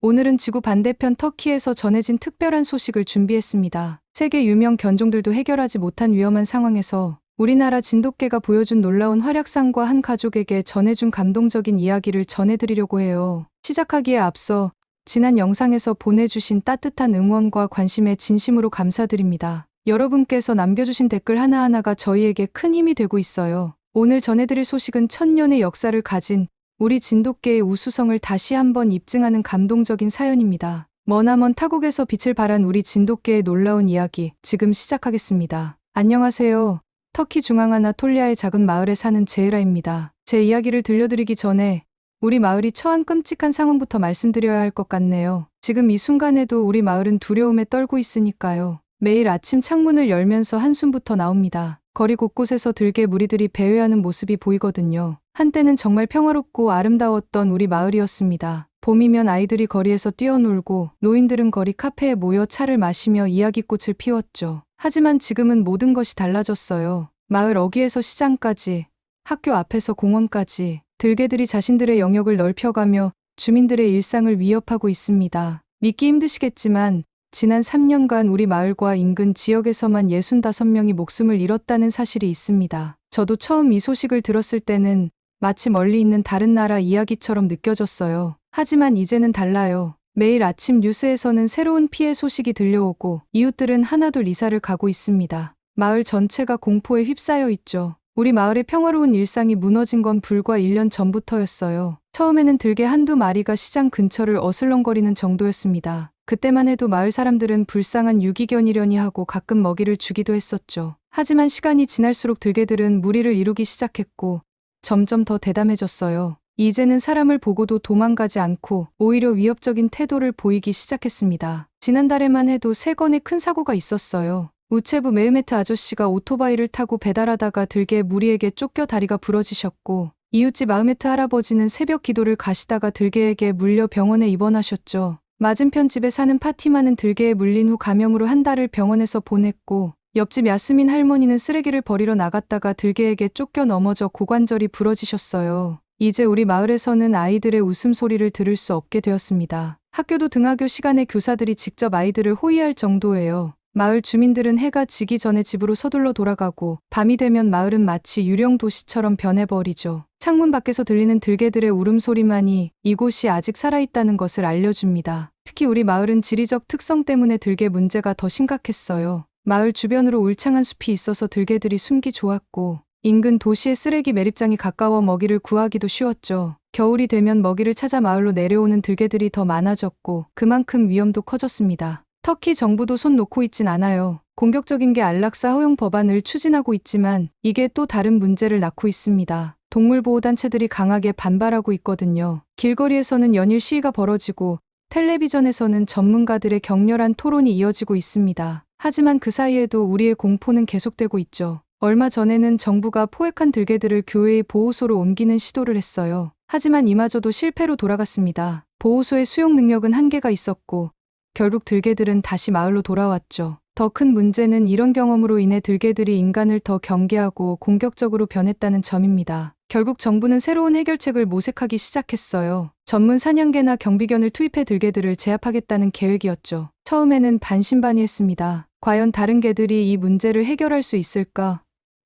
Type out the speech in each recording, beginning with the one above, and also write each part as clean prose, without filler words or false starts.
오늘은 지구 반대편 터키에서 전해진 특별한 소식을 준비했습니다. 세계 유명 견종들도 해결하지 못한 위험한 상황에서 우리나라 진돗개가 보여준 놀라운 활약상과 한 가족에게 전해준 감동적인 이야기를 전해드리려고 해요. 시작하기에 앞서 지난 영상에서 보내주신 따뜻한 응원과 관심에 진심으로 감사드립니다. 여러분께서 남겨주신 댓글 하나하나가 저희에게 큰 힘이 되고 있어요. 오늘 전해드릴 소식은 천년의 역사를 가진 우리 진돗개의 우수성을 다시 한번 입증하는 감동적인 사연입니다. 머나먼 타국에서 빛을 발한 우리 진돗개의 놀라운 이야기, 지금 시작하겠습니다. 안녕하세요. 터키 중앙아나톨리아의 작은 마을에 사는 제이라입니다. 제 이야기를 들려드리기 전에 우리 마을이 처한 끔찍한 상황부터 말씀드려야 할 것 같네요. 지금 이 순간에도 우리 마을은 두려움에 떨고 있으니까요. 매일 아침 창문을 열면서 한숨부터 나옵니다. 거리 곳곳에서 들개 무리들이 배회하는 모습이 보이거든요. 한때는 정말 평화롭고 아름다웠던 우리 마을이었습니다. 봄이면 아이들이 거리에서 뛰어놀고 노인들은 거리 카페에 모여 차를 마시며 이야기꽃을 피웠죠. 하지만 지금은 모든 것이 달라졌어요. 마을 어귀에서 시장까지, 학교 앞에서 공원까지 들개들이 자신들의 영역을 넓혀가며 주민들의 일상을 위협하고 있습니다. 믿기 힘드시겠지만 지난 3년간 우리 마을과 인근 지역에서만 65명이 목숨을 잃었다는 사실이 있습니다. 저도 처음 이 소식을 들었을 때는 마치 멀리 있는 다른 나라 이야기처럼 느껴졌어요. 하지만 이제는 달라요. 매일 아침 뉴스에서는 새로운 피해 소식이 들려오고 이웃들은 하나둘 이사를 가고 있습니다. 마을 전체가 공포에 휩싸여 있죠. 우리 마을의 평화로운 일상이 무너진 건 불과 1년 전부터였어요. 처음에는 들개 한두 마리가 시장 근처를 어슬렁거리는 정도였습니다. 그때만 해도 마을 사람들은 불쌍한 유기견이려니 하고 가끔 먹이를 주기도 했었죠. 하지만 시간이 지날수록 들개들은 무리를 이루기 시작했고 점점 더 대담해졌어요. 이제는 사람을 보고도 도망가지 않고 오히려 위협적인 태도를 보이기 시작했습니다. 지난달에만 해도 3건의 큰 사고가 있었어요. 우체부 메흐메트 아저씨가 오토바이를 타고 배달하다가 들개 무리에게 쫓겨 다리가 부러지셨고 이웃집 마흐메트 할아버지는 새벽 기도를 가시다가 들개에게 물려 병원에 입원하셨죠. 맞은편 집에 사는 파티마는 들개에 물린 후 감염으로 한 달을 병원에서 보냈고 옆집 야스민 할머니는 쓰레기를 버리러 나갔다가 들개에게 쫓겨 넘어져 고관절이 부러지셨어요. 이제 우리 마을에서는 아이들의 웃음소리를 들을 수 없게 되었습니다. 학교도 등하교 시간에 교사들이 직접 아이들을 호위할 정도예요. 마을 주민들은 해가 지기 전에 집으로 서둘러 돌아가고 밤이 되면 마을은 마치 유령 도시처럼 변해버리죠. 창문 밖에서 들리는 들개들의 울음소리만이 이곳이 아직 살아있다는 것을 알려줍니다. 특히 우리 마을은 지리적 특성 때문에 들개 문제가 더 심각했어요. 마을 주변으로 울창한 숲이 있어서 들개들이 숨기 좋았고 인근 도시의 쓰레기 매립장이 가까워 먹이를 구하기도 쉬웠죠. 겨울이 되면 먹이를 찾아 마을로 내려오는 들개들이 더 많아졌고 그만큼 위험도 커졌습니다. 터키 정부도 손 놓고 있진 않아요. 공격적인 게 안락사 허용 법안을 추진하고 있지만 이게 또 다른 문제를 낳고 있습니다. 동물보호단체들이 강하게 반발하고 있거든요. 길거리에서는 연일 시위가 벌어지고 텔레비전에서는 전문가들의 격렬한 토론이 이어지고 있습니다. 하지만 그 사이에도 우리의 공포는 계속되고 있죠. 얼마 전에는 정부가 포획한 들개들을 교외의 보호소로 옮기는 시도를 했어요. 하지만 이마저도 실패로 돌아갔습니다. 보호소의 수용 능력은 한계가 있었고 결국 들개들은 다시 마을로 돌아왔죠. 더 큰 문제는 이런 경험으로 인해 들개들이 인간을 더 경계하고 공격적으로 변했다는 점입니다. 결국 정부는 새로운 해결책을 모색하기 시작했어요. 전문 사냥개나 경비견을 투입해 들개들을 제압하겠다는 계획이었죠. 처음에는 반신반의했습니다. 과연 다른 개들이 이 문제를 해결할 수 있을까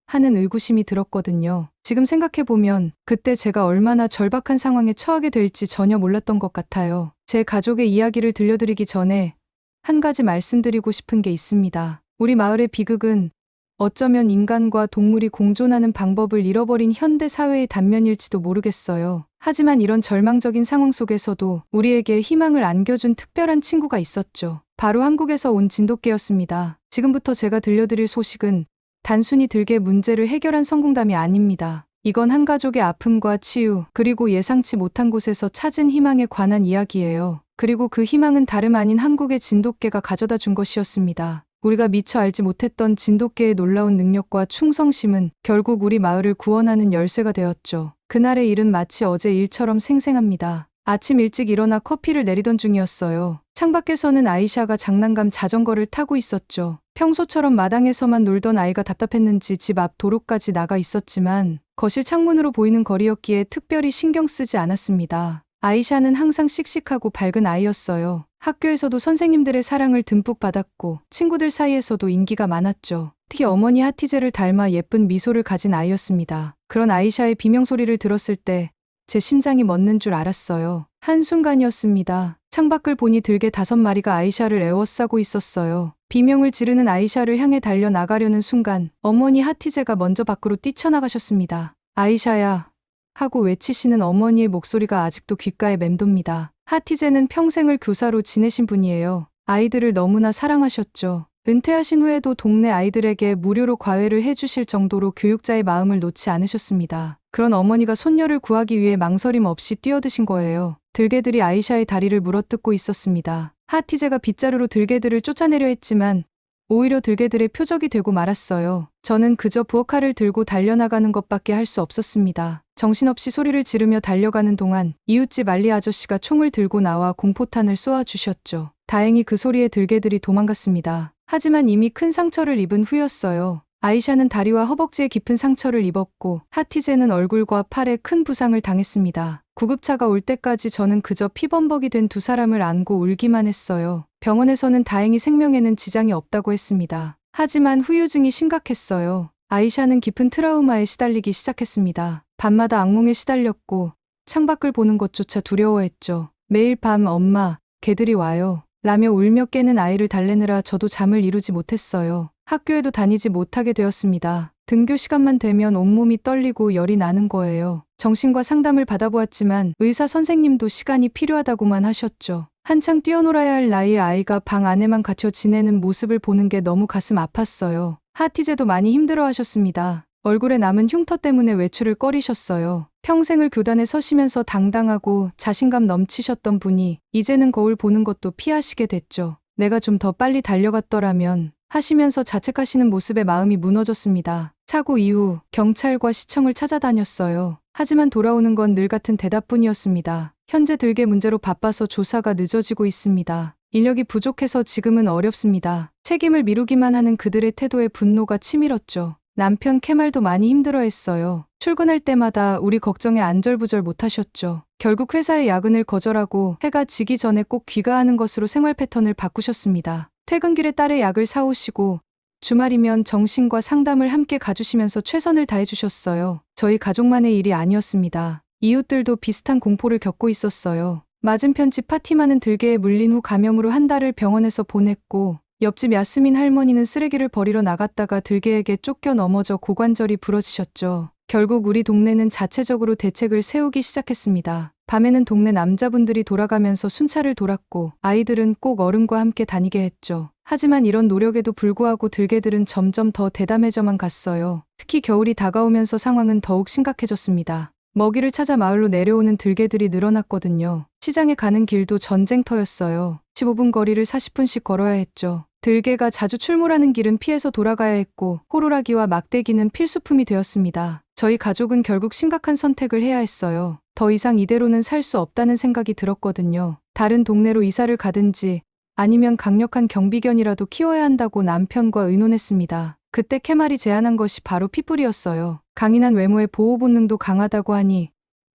하는 의구심이 들었거든요. 지금 생각해보면 그때 제가 얼마나 절박한 상황에 처하게 될지 전혀 몰랐던 것 같아요. 제 가족의 이야기를 들려드리기 전에 한 가지 말씀드리고 싶은 게 있습니다. 우리 마을의 비극은 어쩌면 인간과 동물이 공존하는 방법을 잃어버린 현대 사회의 단면일지도 모르겠어요. 하지만 이런 절망적인 상황 속에서도 우리에게 희망을 안겨준 특별한 친구가 있었죠. 바로 한국에서 온 진돗개였습니다. 지금부터 제가 들려드릴 소식은 단순히 들개 문제를 해결한 성공담이 아닙니다. 이건 한 가족의 아픔과 치유, 그리고 예상치 못한 곳에서 찾은 희망에 관한 이야기예요. 그리고 그 희망은 다름 아닌 한국의 진돗개가 가져다 준 것이었습니다. 우리가 미처 알지 못했던 진돗개의 놀라운 능력과 충성심은 결국 우리 마을을 구원하는 열쇠가 되었죠. 그날의 일은 마치 어제 일처럼 생생합니다. 아침 일찍 일어나 커피를 내리던 중이었어요. 창밖에서는 아이샤가 장난감 자전거를 타고 있었죠. 평소처럼 마당에서만 놀던 아이가 답답했는지 집 앞 도로까지 나가 있었지만 거실 창문으로 보이는 거리였기에 특별히 신경 쓰지 않았습니다. 아이샤는 항상 씩씩하고 밝은 아이였어요. 학교에서도 선생님들의 사랑을 듬뿍 받았고 친구들 사이에서도 인기가 많았죠. 특히 어머니 하티제를 닮아 예쁜 미소를 가진 아이였습니다. 그런 아이샤의 비명소리를 들었을 때 제 심장이 멎는 줄 알았어요. 한순간이었습니다. 창밖을 보니 들개 5마리가 아이샤를 에워싸고 있었어요. 비명을 지르는 아이샤를 향해 달려나가려는 순간 어머니 하티제가 먼저 밖으로 뛰쳐나가셨습니다. 아이샤야 하고 외치시는 어머니의 목소리가 아직도 귓가에 맴돕니다. 하티제는 평생을 교사로 지내신 분이에요. 아이들을 너무나 사랑하셨죠. 은퇴하신 후에도 동네 아이들에게 무료로 과외를 해주실 정도로 교육자의 마음을 놓지 않으셨습니다. 그런 어머니가 손녀를 구하기 위해 망설임 없이 뛰어드신 거예요. 들개들이 아이샤의 다리를 물어뜯고 있었습니다. 하티제가 빗자루로 들개들을 쫓아내려 했지만 오히려 들개들의 표적이 되고 말았어요. 저는 그저 부엌칼을 들고 달려나가는 것밖에 할 수 없었습니다. 정신없이 소리를 지르며 달려가는 동안 이웃집 알리 아저씨가 총을 들고 나와 공포탄을 쏘아주셨죠. 다행히 그 소리에 들개들이 도망갔습니다. 하지만 이미 큰 상처를 입은 후였어요. 아이샤는 다리와 허벅지에 깊은 상처를 입었고 하티제는 얼굴과 팔에 큰 부상을 당했습니다. 구급차가 올 때까지 저는 그저 피범벅이 된 두 사람을 안고 울기만 했어요. 병원에서는 다행히 생명에는 지장이 없다고 했습니다. 하지만 후유증이 심각했어요. 아이샤는 깊은 트라우마에 시달리기 시작했습니다. 밤마다 악몽에 시달렸고 창밖을 보는 것조차 두려워했죠. 매일 밤 엄마, 개들이 와요. 라며 울며 깨는 아이를 달래느라 저도 잠을 이루지 못했어요. 학교에도 다니지 못하게 되었습니다. 등교 시간만 되면 온몸이 떨리고 열이 나는 거예요. 정신과 상담을 받아보았지만 의사 선생님도 시간이 필요하다고만 하셨죠. 한창 뛰어놀아야 할 나이의 아이가 방 안에만 갇혀 지내는 모습을 보는 게 너무 가슴 아팠어요. 하티제도 많이 힘들어하셨습니다. 얼굴에 남은 흉터 때문에 외출을 꺼리셨어요. 평생을 교단에 서시면서 당당하고 자신감 넘치셨던 분이 이제는 거울 보는 것도 피하시게 됐죠. 내가 좀 더 빨리 달려갔더라면 하시면서 자책하시는 모습에 마음이 무너졌습니다. 사고 이후 경찰과 시청을 찾아다녔어요. 하지만 돌아오는 건 늘 같은 대답뿐이었습니다. 현재 들개 문제로 바빠서 조사가 늦어지고 있습니다. 인력이 부족해서 지금은 어렵습니다. 책임을 미루기만 하는 그들의 태도에 분노가 치밀었죠. 남편 케말도 많이 힘들어했어요. 출근할 때마다 우리 걱정에 안절부절 못하셨죠. 결국 회사의 야근을 거절하고 해가 지기 전에 꼭 귀가하는 것으로 생활 패턴을 바꾸셨습니다. 퇴근길에 딸의 약을 사오시고 주말이면 정신과 상담을 함께 가주시면서 최선을 다해주셨어요. 저희 가족만의 일이 아니었습니다. 이웃들도 비슷한 공포를 겪고 있었어요. 맞은편 집 파티마는 들개에 물린 후 감염으로 한 달을 병원에서 보냈고 옆집 야스민 할머니는 쓰레기를 버리러 나갔다가 들개에게 쫓겨 넘어져 고관절이 부러지셨죠. 결국 우리 동네는 자체적으로 대책을 세우기 시작했습니다. 밤에는 동네 남자분들이 돌아가면서 순찰을 돌았고 아이들은 꼭 어른과 함께 다니게 했죠. 하지만 이런 노력에도 불구하고 들개들은 점점 더 대담해져만 갔어요. 특히 겨울이 다가오면서 상황은 더욱 심각해졌습니다. 먹이를 찾아 마을로 내려오는 들개들이 늘어났거든요. 시장에 가는 길도 전쟁터였어요. 15분 거리를 40분씩 걸어야 했죠. 들개가 자주 출몰하는 길은 피해서 돌아가야 했고 호루라기와 막대기는 필수품이 되었습니다. 저희 가족은 결국 심각한 선택을 해야 했어요. 더 이상 이대로는 살 수 없다는 생각이 들었거든요. 다른 동네로 이사를 가든지 아니면 강력한 경비견이라도 키워야 한다고 남편과 의논했습니다. 그때 케말이 제안한 것이 바로 핏불이었어요. 강인한 외모에 보호 본능도 강하다고 하니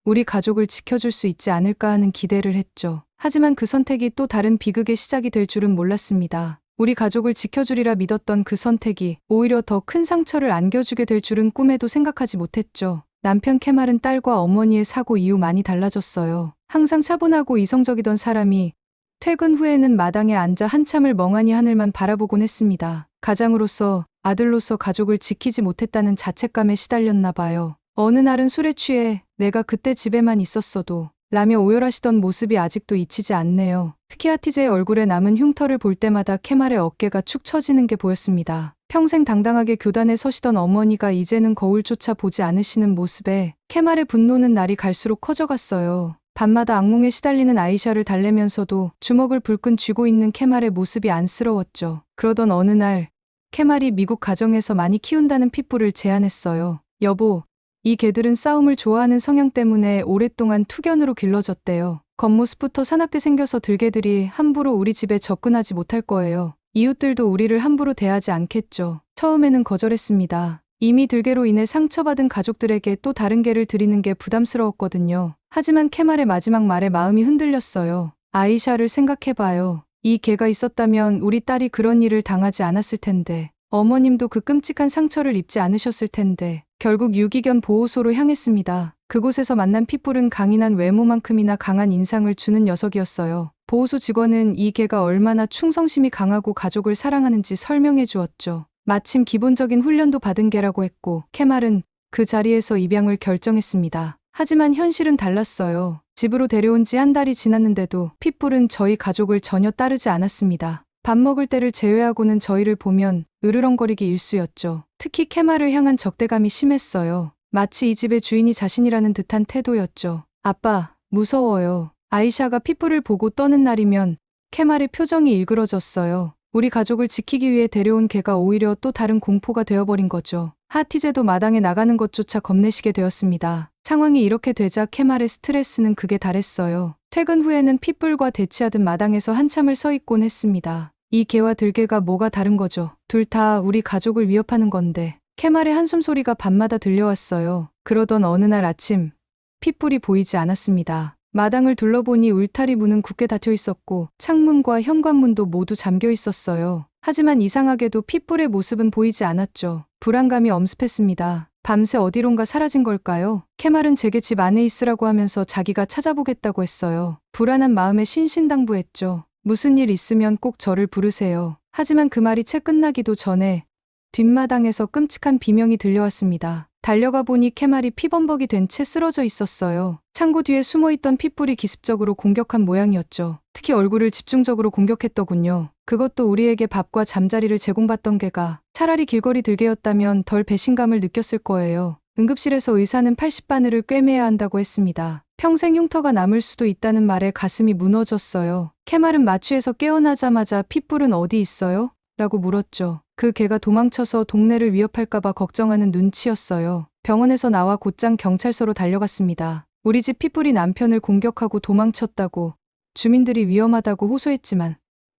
우리 가족을 지켜줄 수 있지 않을까 하는 기대를 했죠. 하지만 그 선택이 또 다른 비극의 시작이 될 줄은 몰랐습니다. 우리 가족을 지켜주리라 믿었던 그 선택이 오히려 더 큰 상처를 안겨주게 될 줄은 꿈에도 생각하지 못했죠. 남편 케말은 딸과 어머니의 사고 이후 많이 달라졌어요. 항상 차분하고 이성적이던 사람이 퇴근 후에는 마당에 앉아 한참을 멍하니 하늘만 바라보곤 했습니다. 가장으로서, 아들로서 가족을 지키지 못했다는 자책감에 시달렸나 봐요. 어느 날은 술에 취해 내가 그때 집에만 있었어도 라며 오열하시던 모습이 아직도 잊히지 않네요. 특히 하티제의 얼굴에 남은 흉터를 볼 때마다 케말의 어깨가 축 처지는 게 보였습니다. 평생 당당하게 교단에 서시던 어머니가 이제는 거울조차 보지 않으시는 모습에 케말의 분노는 날이 갈수록 커져갔어요. 밤마다 악몽에 시달리는 아이샤를 달래면서도 주먹을 불끈 쥐고 있는 케말의 모습이 안쓰러웠죠. 그러던 어느 날 케말이 미국 가정에서 많이 키운다는 핏불을 제안했어요. 여보, 이 개들은 싸움을 좋아하는 성향 때문에 오랫동안 투견으로 길러졌대요. 겉모습부터 사납게 생겨서 들개들이 함부로 우리 집에 접근하지 못할 거예요. 이웃들도 우리를 함부로 대하지 않겠죠. 처음에는 거절했습니다. 이미 들개로 인해 상처받은 가족들에게 또 다른 개를 드리는 게 부담스러웠거든요. 하지만 케말의 마지막 말에 마음이 흔들렸어요. 아이샤를 생각해봐요. 이 개가 있었다면 우리 딸이 그런 일을 당하지 않았을 텐데, 어머님도 그 끔찍한 상처를 입지 않으셨을 텐데, 결국 유기견 보호소로 향했습니다. 그곳에서 만난 핏불은 강인한 외모만큼이나 강한 인상을 주는 녀석이었어요. 보호소 직원은 이 개가 얼마나 충성심이 강하고 가족을 사랑하는지 설명해 주었죠. 마침 기본적인 훈련도 받은 개라고 했고, 케말은 그 자리에서 입양을 결정했습니다. 하지만 현실은 달랐어요. 집으로 데려온 지 한 달이 지났는데도 핏불은 저희 가족을 전혀 따르지 않았습니다. 밥 먹을 때를 제외하고는 저희를 보면 으르렁거리기 일쑤였죠. 특히 케말을 향한 적대감이 심했어요. 마치 이 집의 주인이 자신이라는 듯한 태도였죠. 아빠, 무서워요. 아이샤가 핏불을 보고 떠는 날이면 케말의 표정이 일그러졌어요. 우리 가족을 지키기 위해 데려온 개가 오히려 또 다른 공포가 되어버린 거죠. 하티제도 마당에 나가는 것조차 겁내시게 되었습니다. 상황이 이렇게 되자 케말의 스트레스는 극에 달했어요. 퇴근 후에는 핏불과 대치하듯 마당에서 한참을 서 있곤 했습니다. 이 개와 들개가 뭐가 다른 거죠? 둘 다 우리 가족을 위협하는 건데. 케말의 한숨 소리가 밤마다 들려왔어요. 그러던 어느 날 아침, 핏불이 보이지 않았습니다. 마당을 둘러보니 울타리 문은 굳게 닫혀 있었고 창문과 현관문도 모두 잠겨 있었어요. 하지만 이상하게도 핏불의 모습은 보이지 않았죠. 불안감이 엄습했습니다. 밤새 어디론가 사라진 걸까요? 케말은 제게 집 안에 있으라고 하면서 자기가 찾아보겠다고 했어요. 불안한 마음에 신신당부했죠. 무슨 일 있으면 꼭 저를 부르세요. 하지만 그 말이 채 끝나기도 전에 뒷마당에서 끔찍한 비명이 들려왔습니다. 달려가 보니 케말이 피범벅이 된 채 쓰러져 있었어요. 창고 뒤에 숨어있던 핏불이 기습적으로 공격한 모양이었죠. 특히 얼굴을 집중적으로 공격했더군요. 그것도 우리에게 밥과 잠자리를 제공받던 개가 차라리 길거리 들개였다면 덜 배신감을 느꼈을 거예요. 응급실에서 의사는 80바늘을 꿰매야 한다고 했습니다. 평생 흉터가 남을 수도 있다는 말에 가슴이 무너졌어요. 케말은 마취에서 깨어나자마자 핏불은 어디 있어요? 라고 물었죠. 그 개가 도망쳐서 동네를 위협할까봐 걱정하는 눈치였어요. 병원에서 나와 곧장 경찰서로 달려갔습니다. 우리 집 핏불이 남편을 공격하고 도망쳤다고 주민들이 위험하다고 호소했지만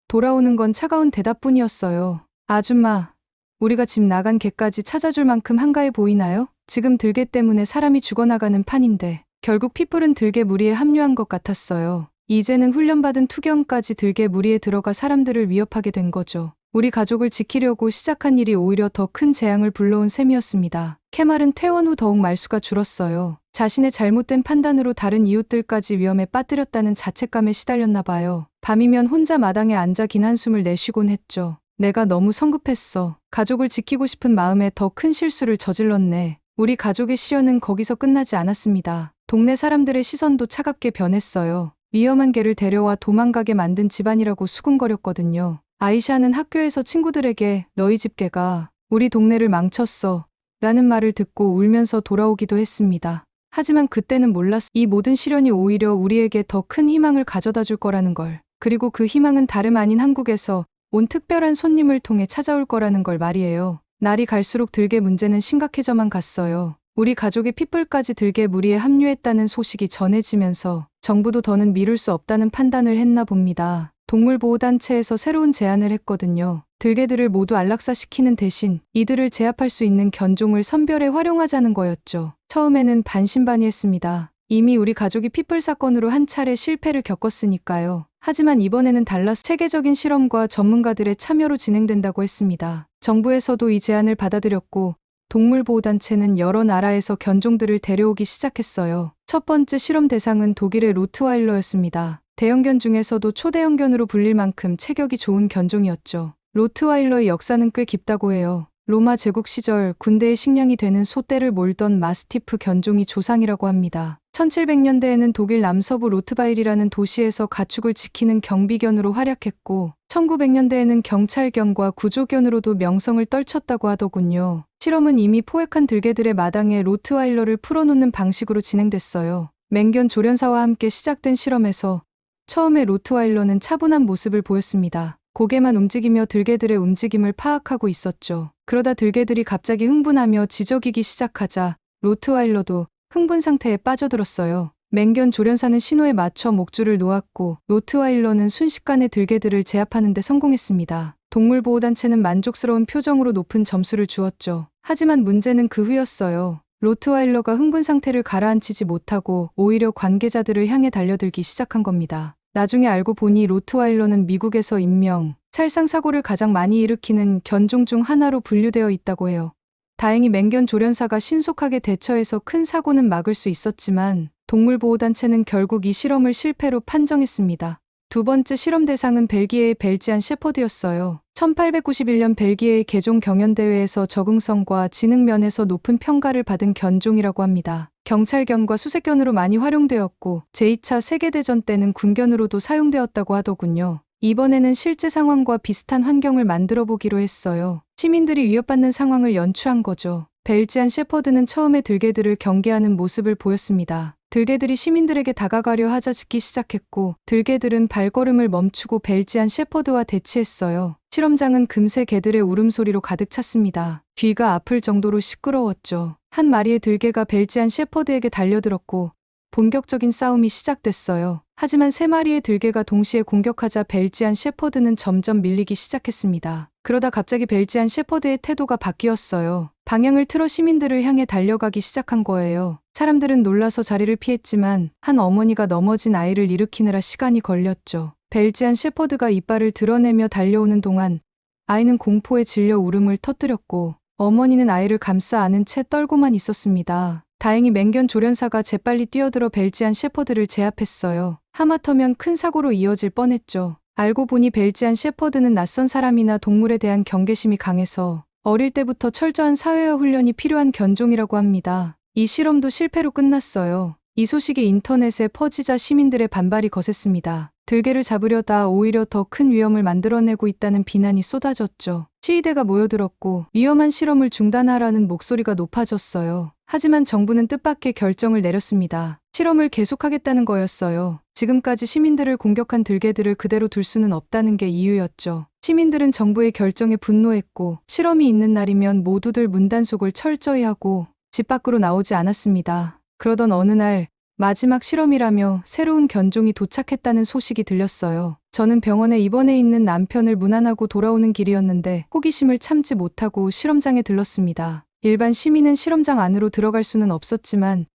돌아오는 건 차가운 대답뿐이었어요. 아줌마, 우리가 집 나간 개까지 찾아줄 만큼 한가해 보이나요? 지금 들개 때문에 사람이 죽어나가는 판인데 결국 핏불은 들개 무리에 합류한 것 같았어요. 이제는 훈련받은 투견까지 들개 무리에 들어가 사람들을 위협하게 된 거죠. 우리 가족을 지키려고 시작한 일이 오히려 더 큰 재앙을 불러온 셈이었습니다. 케말은 퇴원 후 더욱 말수가 줄었어요. 자신의 잘못된 판단으로 다른 이웃들까지 위험에 빠뜨렸다는 자책감에 시달렸나 봐요. 밤이면 혼자 마당에 앉아 긴 한숨을 내쉬곤 했죠. 내가 너무 성급했어. 가족을 지키고 싶은 마음에 더 큰 실수를 저질렀네. 우리 가족의 시련은 거기서 끝나지 않았습니다. 동네 사람들의 시선도 차갑게 변했어요. 위험한 개를 데려와 도망가게 만든 집안이라고 수군거렸거든요. 아이샤는 학교에서 친구들에게 너희 집 개가 우리 동네를 망쳤어 라는 말을 듣고 울면서 돌아오기도 했습니다. 하지만 그때는 몰랐어. 이 모든 시련이 오히려 우리에게 더 큰 희망을 가져다 줄 거라는 걸. 그리고 그 희망은 다름 아닌 한국에서 온 특별한 손님을 통해 찾아올 거라는 걸 말이에요. 날이 갈수록 들개 문제는 심각해져만 갔어요. 우리 가족의 핏불까지 들개 무리에 합류했다는 소식이 전해지면서 정부도 더는 미룰 수 없다는 판단을 했나 봅니다. 동물보호단체에서 새로운 제안을 했거든요. 들개들을 모두 안락사시키는 대신 이들을 제압할 수 있는 견종을 선별해 활용하자는 거였죠. 처음에는 반신반의했습니다. 이미 우리 가족이 핏불 사건으로 한 차례 실패를 겪었으니까요. 하지만 이번에는 달라서 체계적인 실험과 전문가들의 참여로 진행된다고 했습니다. 정부에서도 이 제안을 받아들였고 동물보호단체는 여러 나라에서 견종들을 데려오기 시작했어요. 첫 번째 실험 대상은 독일의 로트와일러였습니다. 대형견 중에서도 초대형견으로 불릴 만큼 체격이 좋은 견종이었죠. 로트와일러의 역사는 꽤 깊다고 해요. 로마 제국 시절 군대의 식량이 되는 소떼를 몰던 마스티프 견종이 조상이라고 합니다. 1700년대에는 독일 남서부 로트바일이라는 도시에서 가축을 지키는 경비견으로 활약했고 1900년대에는 경찰견과 구조견으로도 명성을 떨쳤다고 하더군요. 실험은 이미 포획한 들개들의 마당에 로트와일러를 풀어놓는 방식으로 진행됐어요. 맹견 조련사와 함께 시작된 실험에서 처음에 로트와일러는 차분한 모습을 보였습니다. 고개만 움직이며 들개들의 움직임을 파악하고 있었죠. 그러다 들개들이 갑자기 흥분하며 지저귀기 시작하자 로트와일러도 흥분 상태에 빠져들었어요. 맹견 조련사는 신호에 맞춰 목줄을 놓았고 로트와일러는 순식간에 들개들을 제압하는 데 성공했습니다. 동물보호단체는 만족스러운 표정으로 높은 점수를 주었죠. 하지만 문제는 그 후였어요. 로트와일러가 흥분 상태를 가라앉히지 못하고 오히려 관계자들을 향해 달려들기 시작한 겁니다. 나중에 알고 보니 로트와일러는 미국에서 인명, 살상 사고를 가장 많이 일으키는 견종 중 하나로 분류되어 있다고 해요. 다행히 맹견 조련사가 신속하게 대처해서 큰 사고는 막을 수 있었지만 동물보호단체는 결국 이 실험을 실패로 판정했습니다. 두 번째 실험 대상은 벨기에의 벨지안 셰퍼드였어요. 1891년 벨기에의 개종 경연대회에서 적응성과 지능 면에서 높은 평가를 받은 견종이라고 합니다. 경찰견과 수색견으로 많이 활용되었고 제2차 세계대전 때는 군견으로도 사용되었다고 하더군요. 이번에는 실제 상황과 비슷한 환경을 만들어 보기로 했어요. 시민들이 위협받는 상황을 연출한 거죠. 벨지안 셰퍼드는 처음에 들개들을 경계하는 모습을 보였습니다. 들개들이 시민들에게 다가가려 하자 짖기 시작했고 들개들은 발걸음을 멈추고 벨지안 셰퍼드와 대치했어요. 실험장은 금세 개들의 울음소리로 가득 찼습니다. 귀가 아플 정도로 시끄러웠죠. 한 마리의 들개가 벨지안 셰퍼드에게 달려들었고 본격적인 싸움이 시작됐어요. 하지만 세 마리의 들개가 동시에 공격하자 벨지안 셰퍼드는 점점 밀리기 시작했습니다. 그러다 갑자기 벨지안 셰퍼드의 태도가 바뀌었어요. 방향을 틀어 시민들을 향해 달려가기 시작한 거예요. 사람들은 놀라서 자리를 피했지만 한 어머니가 넘어진 아이를 일으키느라 시간이 걸렸죠. 벨지안 셰퍼드가 이빨을 드러내며 달려오는 동안 아이는 공포에 질려 울음을 터뜨렸고 어머니는 아이를 감싸 안은 채 떨고만 있었습니다. 다행히 맹견 조련사가 재빨리 뛰어들어 벨지안 셰퍼드를 제압했어요. 하마터면 큰 사고로 이어질 뻔했죠. 알고 보니 벨지안 셰퍼드는 낯선 사람이나 동물에 대한 경계심이 강해서 어릴 때부터 철저한 사회화 훈련이 필요한 견종이라고 합니다. 이 실험도 실패로 끝났어요. 이 소식이 인터넷에 퍼지자 시민들의 반발이 거셌습니다. 들개를 잡으려다 오히려 더 큰 위험을 만들어내고 있다는 비난이 쏟아졌죠. 시위대가 모여들었고 위험한 실험을 중단하라는 목소리가 높아졌어요. 하지만 정부는 뜻밖의 결정을 내렸습니다. 실험을 계속하겠다는 거였어요. 지금까지 시민들을 공격한 들개들을 그대로 둘 수는 없다는 게 이유였죠. 시민들은 정부의 결정에 분노했고 실험이 있는 날이면 모두들 문단속을 철저히 하고 집 밖으로 나오지 않았습니다. 그러던 어느 날 마지막 실험이라며 새로운 견종이 도착했다는 소식이 들렸어요. 저는 병원에 입원해 있는 남편을 문안하고 돌아오는 길이었는데 호기심을 참지 못하고 실험장에 들렀습니다. 일반 시민은 실험장 안으로 들어갈 수는 없었지만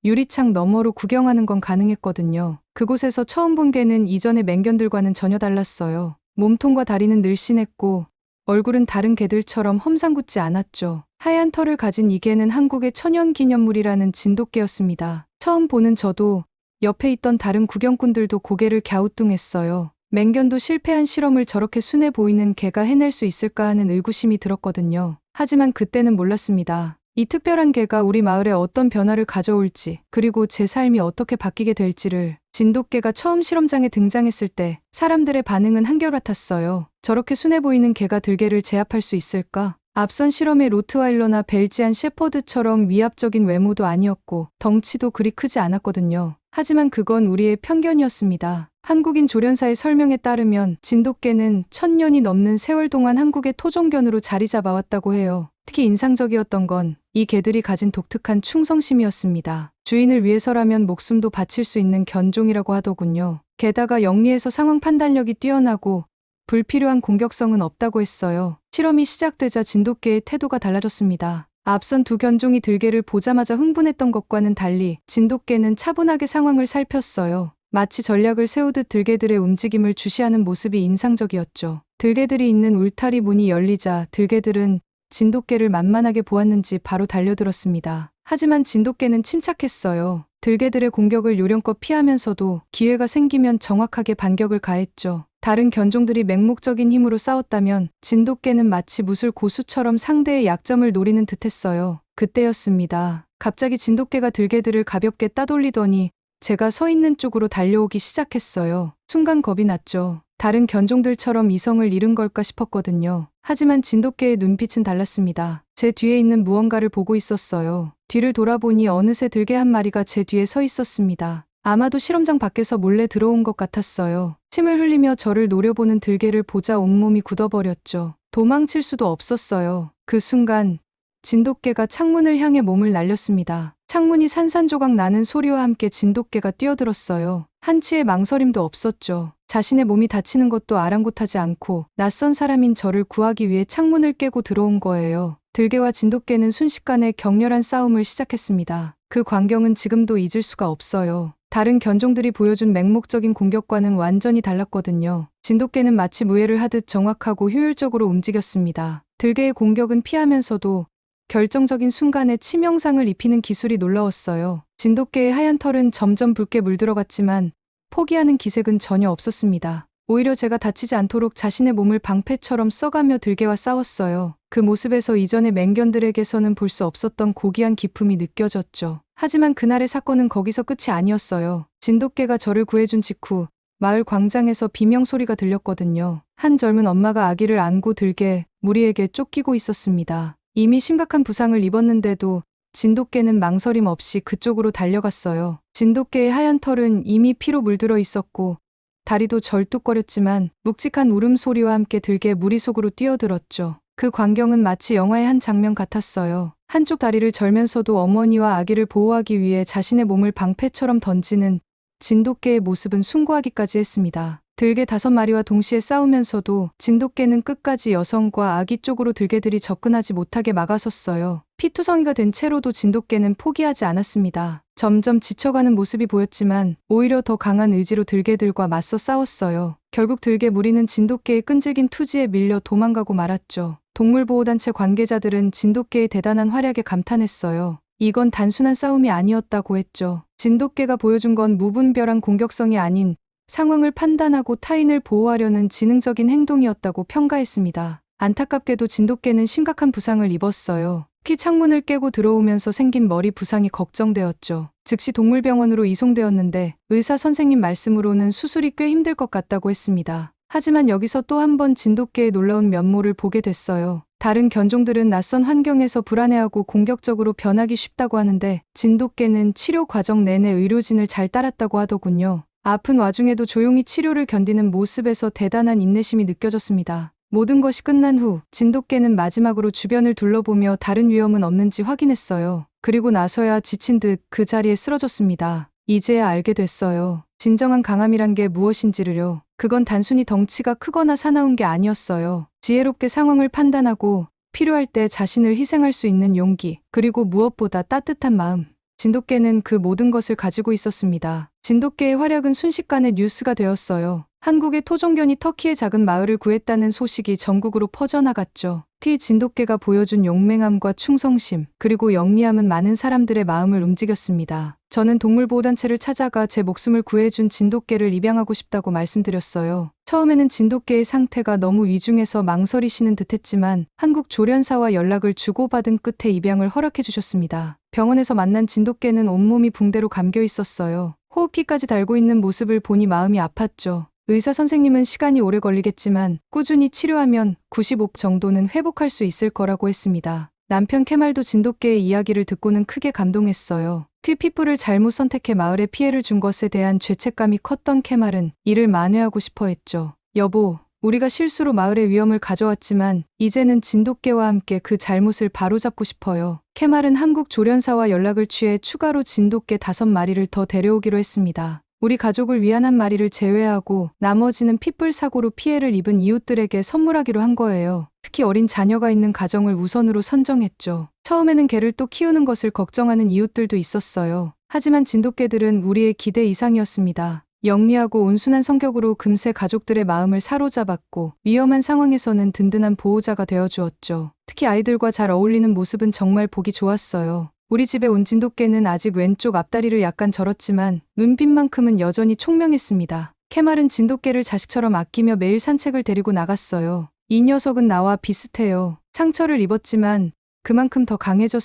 유리창 너머로 구경하는 건 가능했거든요. 그곳에서 처음 본 개는 이전의 맹견들과는 전혀 달랐어요. 몸통과 다리는 늘씬했고 얼굴은 다른 개들처럼 험상궂지 않았죠. 하얀 털을 가진 이 개는 한국의 천연기념물이라는 진돗개였습니다. 처음 보는 저도 옆에 있던 다른 구경꾼들도 고개를 갸우뚱했어요. 맹견도 실패한 실험을 저렇게 순해 보이는 개가 해낼 수 있을까 하는 의구심이 들었거든요. 하지만 그때는 몰랐습니다. 이 특별한 개가 우리 마을에 어떤 변화를 가져올지, 그리고 제 삶이 어떻게 바뀌게 될지를. 진돗개가 처음 실험장에 등장했을 때 사람들의 반응은 한결같았어요. 저렇게 순해 보이는 개가 들개를 제압할 수 있을까? 앞선 실험의 로트와일러나 벨지안 셰퍼드처럼 위압적인 외모도 아니었고 덩치도 그리 크지 않았거든요. 하지만 그건 우리의 편견이었습니다. 한국인 조련사의 설명에 따르면 진돗개는 1000년이 넘는 세월 동안 한국의 토종견으로 자리 잡아왔다고 해요. 특히 인상적이었던 건 이 개들이 가진 독특한 충성심이었습니다. 주인을 위해서라면 목숨도 바칠 수 있는 견종이라고 하더군요. 게다가 영리해서 상황 판단력이 뛰어나고 불필요한 공격성은 없다고 했어요. 실험이 시작되자 진돗개의 태도가 달라졌습니다. 앞선 두 견종이 들개를 보자마자 흥분했던 것과는 달리 진돗개는 차분하게 상황을 살폈어요. 마치 전략을 세우듯 들개들의 움직임을 주시하는 모습이 인상적이었죠. 들개들이 있는 울타리 문이 열리자 들개들은 진돗개를 만만하게 보았는지 바로 달려들었습니다. 하지만 진돗개는 침착했어요. 들개들의 공격을 요령껏 피하면서도 기회가 생기면 정확하게 반격을 가했죠. 다른 견종들이 맹목적인 힘으로 싸웠다면 진돗개는 마치 무술 고수처럼 상대의 약점을 노리는 듯했어요. 그때였습니다. 갑자기 진돗개가 들개들을 가볍게 따돌리더니 제가 서 있는 쪽으로 달려오기 시작했어요. 순간 겁이 났죠. 다른 견종들처럼 이성을 잃은 걸까 싶었거든요. 하지만 진돗개의 눈빛은 달랐습니다. 제 뒤에 있는 무언가를 보고 있었어요. 뒤를 돌아보니 어느새 들개 한 마리가 제 뒤에 서 있었습니다. 아마도 실험장 밖에서 몰래 들어온 것 같았어요. 침을 흘리며 저를 노려보는 들개를 보자 온몸이 굳어버렸죠. 도망칠 수도 없었어요. 그 순간 진돗개가 창문을 향해 몸을 날렸습니다. 창문이 산산조각 나는 소리와 함께 진돗개가 뛰어들었어요. 한치의 망설임도 없었죠. 자신의 몸이 다치는 것도 아랑곳하지 않고 낯선 사람인 저를 구하기 위해 창문을 깨고 들어온 거예요. 들개와 진돗개는 순식간에 격렬한 싸움을 시작했습니다. 그 광경은 지금도 잊을 수가 없어요. 다른 견종들이 보여준 맹목적인 공격과는 완전히 달랐거든요. 진돗개는 마치 무예를 하듯 정확하고 효율적으로 움직였습니다. 들개의 공격은 피하면서도 결정적인 순간에 치명상을 입히는 기술이 놀라웠어요. 진돗개의 하얀 털은 점점 붉게 물들어갔지만 포기하는 기색은 전혀 없었습니다. 오히려 제가 다치지 않도록 자신의 몸을 방패처럼 써가며 들개와 싸웠어요. 그 모습에서 이전의 맹견들에게서는 볼 수 없었던 고귀한 기품이 느껴졌죠. 하지만 그날의 사건은 거기서 끝이 아니었어요. 진돗개가 저를 구해준 직후 마을 광장에서 비명소리가 들렸거든요. 한 젊은 엄마가 아기를 안고 들개 무리에게 쫓기고 있었습니다. 이미 심각한 부상을 입었는데도 진돗개는 망설임 없이 그쪽으로 달려갔어요. 진돗개의 하얀 털은 이미 피로 물들어 있었고 다리도 절뚝거렸지만 묵직한 울음소리와 함께 들개 무리 속으로 뛰어들었죠. 그 광경은 마치 영화의 한 장면 같았어요. 한쪽 다리를 절면서도 어머니와 아기를 보호하기 위해 자신의 몸을 방패처럼 던지는 진돗개의 모습은 숭고하기까지 했습니다. 들개 5마리와 동시에 싸우면서도 진돗개는 끝까지 여성과 아기 쪽으로 들개들이 접근하지 못하게 막아섰어요. 피투성이가 된 채로도 진돗개는 포기하지 않았습니다. 점점 지쳐가는 모습이 보였지만 오히려 더 강한 의지로 들개들과 맞서 싸웠어요. 결국 들개 무리는 진돗개의 끈질긴 투지에 밀려 도망가고 말았죠. 동물보호단체 관계자들은 진돗개의 대단한 활약에 감탄했어요. 이건 단순한 싸움이 아니었다고 했죠. 진돗개가 보여준 건 무분별한 공격성이 아닌 상황을 판단하고 타인을 보호하려는 지능적인 행동이었다고 평가했습니다. 안타깝게도 진돗개는 심각한 부상을 입었어요. 특히 창문을 깨고 들어오면서 생긴 머리 부상이 걱정되었죠. 즉시 동물병원으로 이송되었는데 의사 선생님 말씀으로는 수술이 꽤 힘들 것 같다고 했습니다. 하지만 여기서 또 한 번 진돗개의 놀라운 면모를 보게 됐어요. 다른 견종들은 낯선 환경에서 불안해하고 공격적으로 변하기 쉽다고 하는데 진돗개는 치료 과정 내내 의료진을 잘 따랐다고 하더군요. 아픈 와중에도 조용히 치료를 견디는 모습에서 대단한 인내심이 느껴졌습니다. 모든 것이 끝난 후 진돗개는 마지막으로 주변을 둘러보며 다른 위험은 없는지 확인했어요. 그리고 나서야 지친 듯 그 자리에 쓰러졌습니다. 이제야 알게 됐어요. 진정한 강함이란 게 무엇인지를요. 그건 단순히 덩치가 크거나 사나운 게 아니었어요. 지혜롭게 상황을 판단하고 필요할 때 자신을 희생할 수 있는 용기, 그리고 무엇보다 따뜻한 마음. 진돗개는 그 모든 것을 가지고 있었습니다. 진돗개의 활약은 순식간에 뉴스가 되었어요. 한국의 토종견이 터키의 작은 마을을 구했다는 소식이 전국으로 퍼져나갔죠. 진돗개가 보여준 용맹함과 충성심, 그리고 영리함은 많은 사람들의 마음을 움직였습니다. 저는 동물보호단체를 찾아가 제 목숨을 구해준 진돗개를 입양하고 싶다고 말씀드렸어요. 처음에는 진돗개의 상태가 너무 위중해서 망설이시는 듯했지만 한국 조련사와 연락을 주고받은 끝에 입양을 허락해 주셨습니다. 병원에서 만난 진돗개는 온몸이 붕대로 감겨 있었어요. 호흡기까지 달고 있는 모습을 보니 마음이 아팠죠. 의사 선생님은 시간이 오래 걸리겠지만 꾸준히 치료하면 95% 정도는 회복할 수 있을 거라고 했습니다. 남편 캐말도 진돗개의 이야기를 듣고는 크게 감동했어요. pitbull을 잘못 선택해 마을에 피해를 준 것에 대한 죄책감이 컸던 캐말은 이를 만회하고 싶어 했죠. 여보, 우리가 실수로 마을에 위험을 가져왔지만 이제는 진돗개와 함께 그 잘못을 바로잡고 싶어요. 캐말은 한국 조련사와 연락을 취해 추가로 진돗개 5마리를 더 데려오기로 했습니다. 우리 가족을 위한 한 마리를 제외하고 나머지는 핏불 사고로 피해를 입은 이웃들에게 선물하기로 한 거예요. 특히 어린 자녀가 있는 가정을 우선으로 선정했죠. 처음에는 개를 또 키우는 것을 걱정하는 이웃들도 있었어요. 하지만 진돗개들은 우리의 기대 이상이었습니다. 영리하고 온순한 성격으로 금세 가족들의 마음을 사로잡았고 위험한 상황에서는 든든한 보호자가 되어주었죠. 특히 아이들과 잘 어울리는 모습은 정말 보기 좋았어요. 우리 집에 온 진돗개는 아직 왼쪽 앞다리를 약간 절었지만 눈빛만큼은 여전히 총명했습니다. 캐말은 진돗개를 자식처럼 아끼며 매일 산책을 데리고 나갔어요. 이 녀석은 나와 비슷해요. 상처를 입었지만 그만큼 더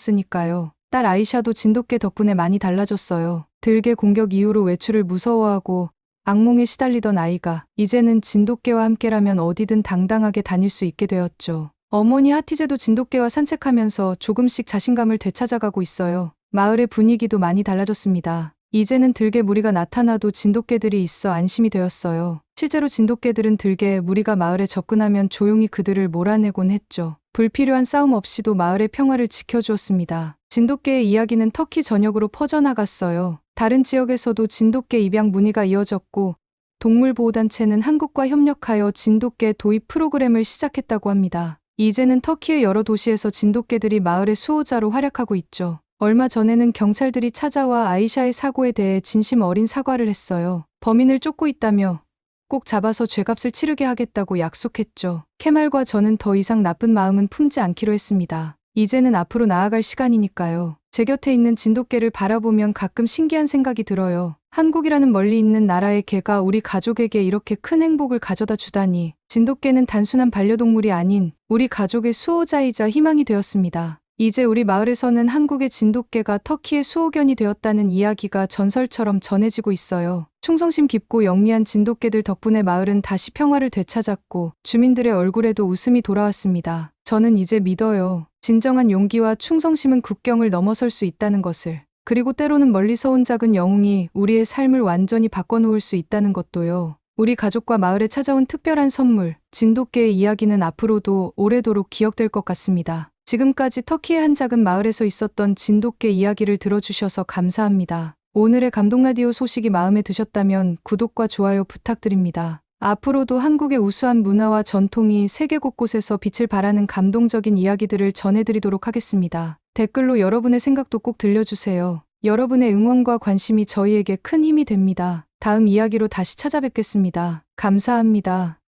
강해졌으니까요. 딸 아이샤도 진돗개 덕분에 많이 달라졌어요. 들개 공격 이후로 외출을 무서워하고 악몽에 시달리던 아이가 이제는 진돗개와 함께라면 어디든 당당하게 다닐 수 있게 되었죠. 어머니 하티제도 진돗개와 산책하면서 조금씩 자신감을 되찾아가고 있어요. 마을의 분위기도 많이 달라졌습니다. 이제는 들개 무리가 나타나도 진돗개들이 있어 안심이 되었어요. 실제로 진돗개들은 들개 무리가 마을에 접근하면 조용히 그들을 몰아내곤 했죠. 불필요한 싸움 없이도 마을의 평화를 지켜주었습니다. 진돗개의 이야기는 터키 전역으로 퍼져나갔어요. 다른 지역에서도 진돗개 입양 문의가 이어졌고 동물보호단체는 한국과 협력하여 진돗개 도입 프로그램을 시작했다고 합니다. 이제는 터키의 여러 도시에서 진돗개들이 마을의 수호자로 활약하고 있죠. 얼마 전에는 경찰들이 찾아와 아이샤의 사고에 대해 진심 어린 사과를 했어요. 범인을 쫓고 있다며 꼭 잡아서 죄값을 치르게 하겠다고 약속했죠. 케말과 저는 더 이상 나쁜 마음은 품지 않기로 했습니다. 이제는 앞으로 나아갈 시간이니까요. 제 곁에 있는 진돗개를 바라보면 가끔 신기한 생각이 들어요. 한국이라는 멀리 있는 나라의 개가 우리 가족에게 이렇게 큰 행복을 가져다 주다니. 진돗개는 단순한 반려동물이 아닌 우리 가족의 수호자이자 희망이 되었습니다. 이제 우리 마을에서는 한국의 진돗개가 터키의 수호견이 되었다는 이야기가 전설처럼 전해지고 있어요. 충성심 깊고 영리한 진돗개들 덕분에 마을은 다시 평화를 되찾았고 주민들의 얼굴에도 웃음이 돌아왔습니다. 저는 이제 믿어요. 진정한 용기와 충성심은 국경을 넘어설 수 있다는 것을. 그리고 때로는 멀리서 온 작은 영웅이 우리의 삶을 완전히 바꿔놓을 수 있다는 것도요. 우리 가족과 마을에 찾아온 특별한 선물, 진돗개의 이야기는 앞으로도 오래도록 기억될 것 같습니다. 지금까지 터키의 한 작은 마을에서 있었던 진돗개 이야기를 들어주셔서 감사합니다. 오늘의 감동라디오 소식이 마음에 드셨다면 구독과 좋아요 부탁드립니다. 앞으로도 한국의 우수한 문화와 전통이 세계 곳곳에서 빛을 발하는 감동적인 이야기들을 전해드리도록 하겠습니다. 댓글로 여러분의 생각도 꼭 들려주세요. 여러분의 응원과 관심이 저희에게 큰 힘이 됩니다. 다음 이야기로 다시 찾아뵙겠습니다. 감사합니다.